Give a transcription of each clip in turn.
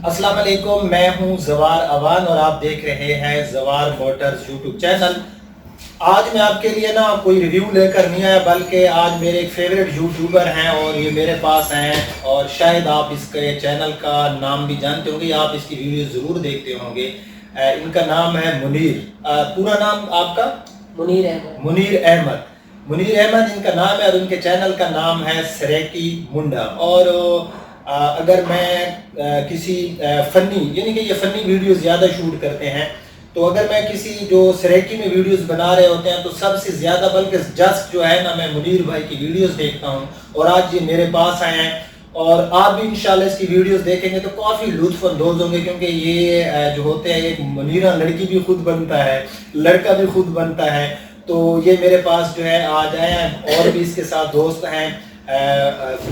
अस्सलाम वालेकुम, मैं हूं जवार अवान और आप देख रहे हैं जवार मोटर्स यूट्यूब चैनल। आज मैं आपके लिए ना कोई रिव्यू लेकर नहीं आया, बल्कि आज मेरे एक फेवरेट यूट्यूबर हैं और ये मेरे पास हैं और शायद आप इसके चैनल का नाम भी जानते होंगे, आप इसकी वीडियो ज़रूर देखते होंगे। इनका नाम है मुनीर। पूरा नाम आपका? मुनीर अहमद। मुनीर अहमद इनका नाम है और उनके चैनल का नाम है सरेकी मुंडा। और अगर मैं किसी फ़नी, यानी कि ये फ़नी वीडियो ज़्यादा शूट करते हैं, तो अगर मैं किसी जो सरेकी में वीडियोस बना रहे होते हैं तो सबसे ज़्यादा बल्कि जस्ट जो है ना, मैं मुनीर भाई की वीडियोस देखता हूँ और आज ये मेरे पास आए हैं और आप भी इंशाल्लाह इसकी वीडियोस देखेंगे तो काफ़ी लुत्फ़ अंदोज़ होंगे, क्योंकि ये जो होते हैं, एक मुनीरा लड़की भी खुद बनता है, लड़का भी खुद बनता है। तो ये मेरे पास जो है आज आए हैं और भी इसके साथ दोस्त हैं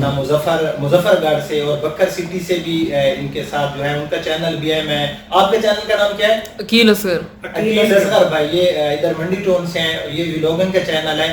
ना मुजफ्फरगढ़ से और बकर सिटी से भी इनके साथ जो है, उनका चैनल भी है। मैं आपके चैनल का नाम क्या है? अकील असगर भाई, ये इधर मंडी टाउन से हैं, ये व्लॉगिंग का चैनल है।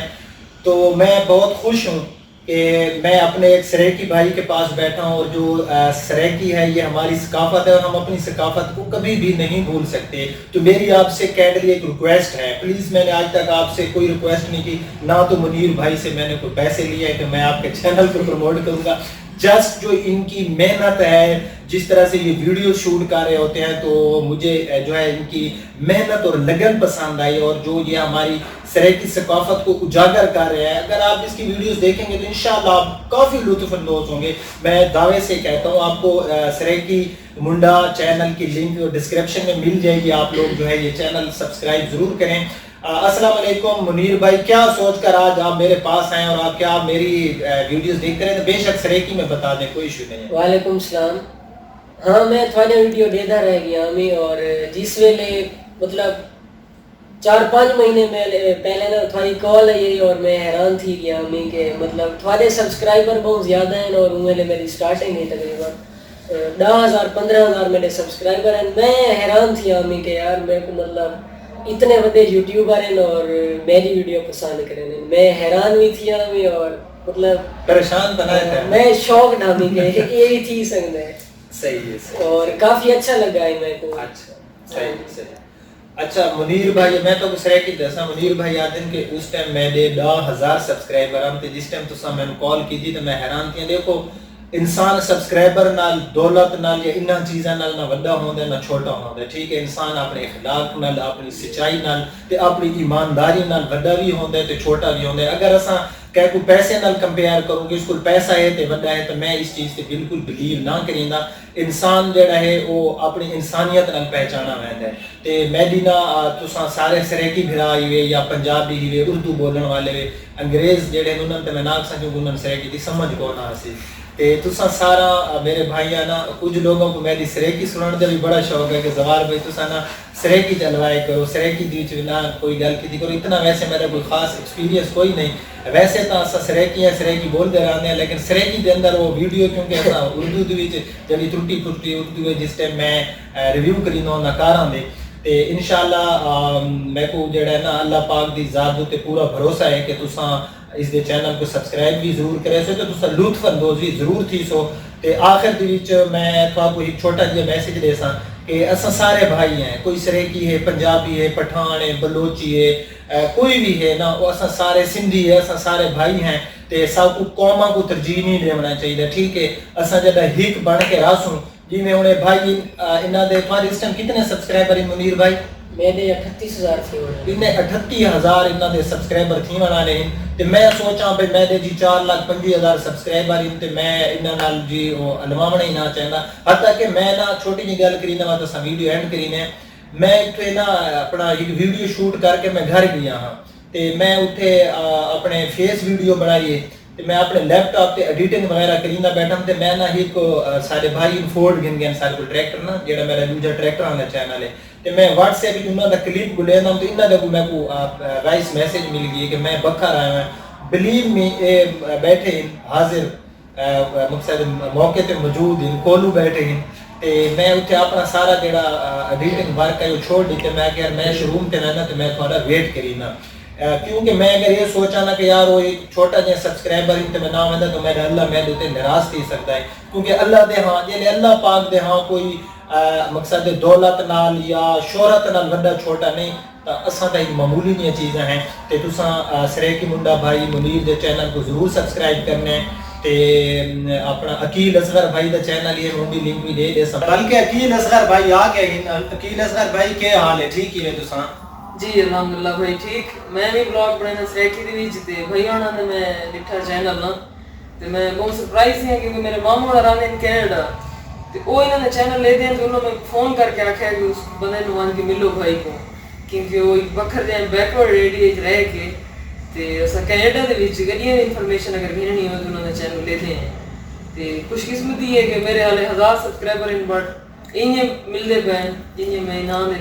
तो मैं बहुत खुश हूँ कि मैं अपने एक सरेकी भाई के पास बैठा हूँ और जो सरेकी है ये हमारी सकाफत है और हम अपनी सकाफत को कभी भी नहीं भूल सकते। तो मेरी आपसे कैंडली एक रिक्वेस्ट है, प्लीज़, मैंने आज तक आपसे कोई रिक्वेस्ट नहीं की, ना तो मुनीर भाई से मैंने कोई पैसे लिए हैं कि मैं आपके चैनल को प्रमोट करूँगा। जस्ट जो इनकी मेहनत है, जिस तरह से ये वीडियो शूट कर रहे होते हैं, तो मुझे जो है इनकी मेहनत और लगन पसंद आई और जो ये हमारी सरेकी सकाफत को उजागर कर रहे हैं। अगर आप इसकी वीडियोस देखेंगे तो इंशाल्लाह आप काफ़ी लुत्फ़ अंदोज़ होंगे। मैं दावे से कहता हूँ, आपको सरेकी मुंडा चैनल की लिंक डिस्क्रिप्शन में मिल जाएगी, आप लोग जो है ये चैनल सब्सक्राइब ज़रूर करें। अस्सलाम वालेकुम मुनीर भाई, क्या सोचकर आज आप मेरे पास आए और आप क्या मेरी वीडियोस देखते रहे? तो बेशक सरेकी में बता दें, कोई इशू नहीं है। वालेकुम सलाम। हाँ, मैं थोड़े वीडियो देता रह गया हमें, और जिस वेले मतलब 4-5 महीने पहले ना थोड़ी कॉल आई और मैं हैरान थी गया हमें के मतलब थोड़े सब्सक्राइबर बहुत ज़्यादा हैं और उनमें मेरी स्टार्टिंग है तकरीबन 10,000-15,000 मेरे सब्सक्राइबर हैं। मैं हैरान थी हमें के यार मेरे को मतलब इतने बड़े यूट्यूबर हैं और मेरी वीडियो पसंद करें। मैं हैरान भी थी हमें और मतलब परेशान बनाया था, मैं शौक ढामी के ये भी थी संग में। सही है और काफ़ी अच्छा लगा है मेरे को। अच्छा, सही। अच्छा मुनीर भाई, मैं तो सरेकी दसा मुनीर भाई आदन के उस टाइम मेरे 10,000 सब्सक्राइबर हम थे जिस टाइम तुसा मैंने कॉल की थी तो मैं हैरान थी। देखो, इंसान सब्सक्राइबर नाल, दौलत नाल या इन्हां चीज़ां नाल ना वड्डा होंदा ना छोटा होंदा, ठीक है। इंसान अपने इखलाक नाल, अपनी सच्चाई नाल ते अपनी ईमानदारी नाल वड्डा भी होंदा है ते छोटा भी होंदा है। अगर असा कह को पैसे नाल कंपेयर करूँ कि इसको पैसा है ते वड्डा है, तो मैं इस चीज़ से बिल्कुल बिलीव ना करींदा। इंसान जेड़ा है वो अपनी इंसानियत नाल पहचाना वैंदा है। ते मैडी ना तुसा सारे सरेकी भिरा हुए या पंजाबी हुए, उर्दू बोलने वाले हुए, अंग्रेज़ जेड़े उन्होंने तो मैं ना सकूँ उन्होंने सरेकी की समझ को ना सी ते तुसा सारा मेरे भाई ना, कुछ लोगों को मेरी सरेकी सुनने का भी बड़ा शौक है कि जवार भाई तुसा ना सरेकी चलवाए करो, सरेकी दी ना कोई गल की करो। इतना वैसे मेरा कोई खास एक्सपीरियंस कोई नहीं, वैसे तो अस सरेकी बोलते रहते हैं, लेकिन सरेकी के अंदर वो वीडियो क्योंकि असा उर्दू जड़ी त्रुटी फुटी उर्दू जिस टाइम मैं रिव्यू करी नकारा दे ते इंशाल्लाह मैं को जेड़ा है ना अल्लाह पाक दी ज़ात ते पूरा भरोसा है कि तुसा इस दे चैनल को सब्सक्राइब भी जरूर करे सो, तो तुसा लुत्फ अंदोज़ भी जरूर थी सो। ते आखिर दे विच मैं तुहानू एक छोटा जिहा मैसेज दे सा कि असा सारे भाई हैं, कोई सरेकी है, पंजाबी है, पठान है, बलोची है, कोई भी है ना, वो असा सारे सिंधी है, असा सारे भाई हैं। ते सब को कौमा को तरजीह नहीं देना चाहिए, ठीक है। असा जब हिक बन के रासूं जिमें हुणे भाई इन्हां दे पर इस टाइम कितने सब्सक्राइबर हैं मुनीर भाई? मेरे 38,000 थी इन्हें 38,000 इन्हां दे सब्सक्राइबर थी वना ने। ते मैं सोचा भाई मैं दे जी 4,50,000 सब्सक्राइबर इन ते मैं इन्हां नाल जी ओ अलवावना ही ना चाहता। हत्ता कि मैं ना छोटी जी गल करी ना तो वीडियो एंड करी ने, मैं इत्थे ना अपना एक वीडियो शूट करके मैं घर गया हाँ ते मैं उत्थे अपने फेस वीडियो बनाई ते मैं अपने लैपटॉप ते एडिटिंग वगैरह करीना बैठा ते मैं ना एक सारे भाई फोर्ड गिन गए सारे को ट्रैक्टर ना जेड़ा मेरा दूसरा ट्रैक्टर वाला चैनल है ते मैं व्हाट्सएप पे उन्हां दा क्लिप को लेना तो इन्हां दा को मैं को वाइस मैसेज मिल गई कि मैं बखर आया हूं, बिलीव मी ए बैठे हाजिर मकसद मौके ते मौजूद इन कोलू बैठे हैं ते मैं उत्थे अपना सारा जेड़ा एडिटिंग वर्क है वो छोड़ दी ते मैं कि यार मैं शोरूम ते रहना ते मैं थोड़ा वेट करी ना क्योंकि मैं अगर ये सोचा ना कि यार वो एक छोटा जिहा सब्सक्राइबर इन ते मैं ना वंदा तो मेरा अल्लाह मेरे उते नाराज थी सकता है, क्योंकि अल्लाह दे हां जे अल्लाह पाक दे हां कोई मकसद दौलत नाल या शोहरत नाल वड्डा छोटा नहीं, तो असां ताईं मामूली जिहा चीज़ां हैं। तो तुसां सरेकी मुंडा भाई मुनीर दे चैनल को जरूर सब्सक्राइब करना है। ते अपना अकील असगर भाई का चैनल ये उनकी लिंक भी दे सब, बल्कि अकील असगर भाई आ गए। अकील असगर भाई क्या हाल है, ठीक ही है तुसां? जी अल्हम्दुलिल्लाह भाई ठीक। मैं भी ब्लॉग बनाना सरेकी दे विच ते भाई होना ने मैं दिखा चैनल ना, ते मैं बहुत सरप्राइज है क्योंकि मेरे मामू होना रहंदे इन कनाडा, ते ओ इन्होंने चैनल ले देन, तो उन्होंने फोन करके आख्या कि उस बंदे नु मान के मिलो भाई को, क्योंकि वो एक बखर जे बैकवर्ड एरिया च रह के ते असा कनाडा दे विच गड्डियां दी इंफॉर्मेशन अगर घेरनी हो तो उन्होंने चैनल लेते हैं। ते खुशकिस्मती है कि मेरे हाले 1000 सब्सक्राइबर इन, बट इन्हें मिलते पे जिन्हें मैं ना दे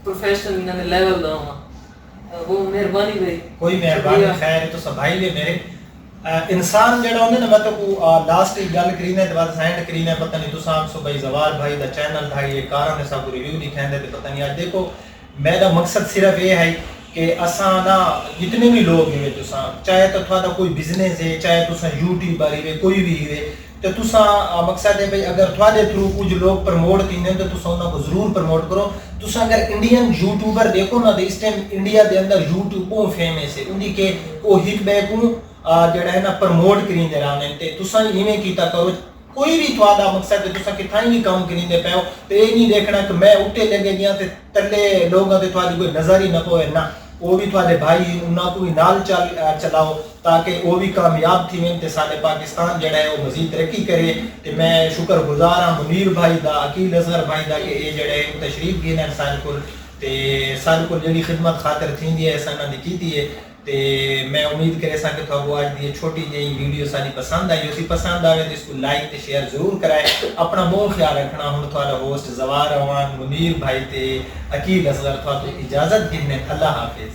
प्रोफेशनल इन्होंने लेवल दा हां, वो मेहरबानी भाई। कोई मेहरबानी, खैर तो सब भाई ले मेरे इंसान जड़ा होंदे ना, मैं तो लास्ट एक गल करी ने ते बाद सेंड करी ने, पता नहीं तुसां सो भाई जवार भाई दा चैनल था ये कारण है सब रिव्यू दिखांदे, ते पता नहीं आज देखो मेरा मकसद सिर्फ ये है कि असा ना जितने भी लोग हैं तुसा, चाहे तो थोड़ा कोई बिजनेस है, चाहे तुसा यूट्यूबर है, कोई भी है, तो तुसा मकसद है भाई अगर थोड़े थ्रू कुछ लोग प्रमोट कीने तो तुसा उन्हें को जरूर प्रमोट करो। तुसा अगर इंडियन यूट्यूबर देखो ना, तो इस टाइम इंडिया के अंदर यूट्यूब बहुत फेमस है, उन्हीं के वो हिक बैक जड़ा है ना प्रमोट करींदे रहने, ते तुसा इवें कीता करो। कोई भी थोड़ा मकसद है तुसा कितना ही काम करींदे पे हो, तो ये नहीं देखना कि मैं उठे लगे गया ते तले लोगों ते थोड़ी कोई नजर ही ना पोए ना, वो भी थोड़े भाई उन्होंने को भी नाल चलाओ ताकि वो भी कामयाब थी वें ते साडे पाकिस्तान जड़ा है वो मजीद तरक्की करे। ते मैं शुक्रगुजार हाँ मुनीर भाई दा, अकील असगर भाई दा कि ये जड़े तशरीफ गए हैं सारे को, ते सारे को जड़ी खिदमत खातर थी है ऐसा ना की है। ते मैं उम्मीद करे सा कि थाको आज दी छोटी जी वीडियो सारी पसंद आई, उसी पसंद आवे तो इसको लाइक ते शेयर जरूर कराए। अपना बहुत ख्याल रखना। हुण थोड़ा होस्ट जवार अवान मुनीर भाई ते अकील असगर थाको इजाजत गिने। अल्लाह हाफिज।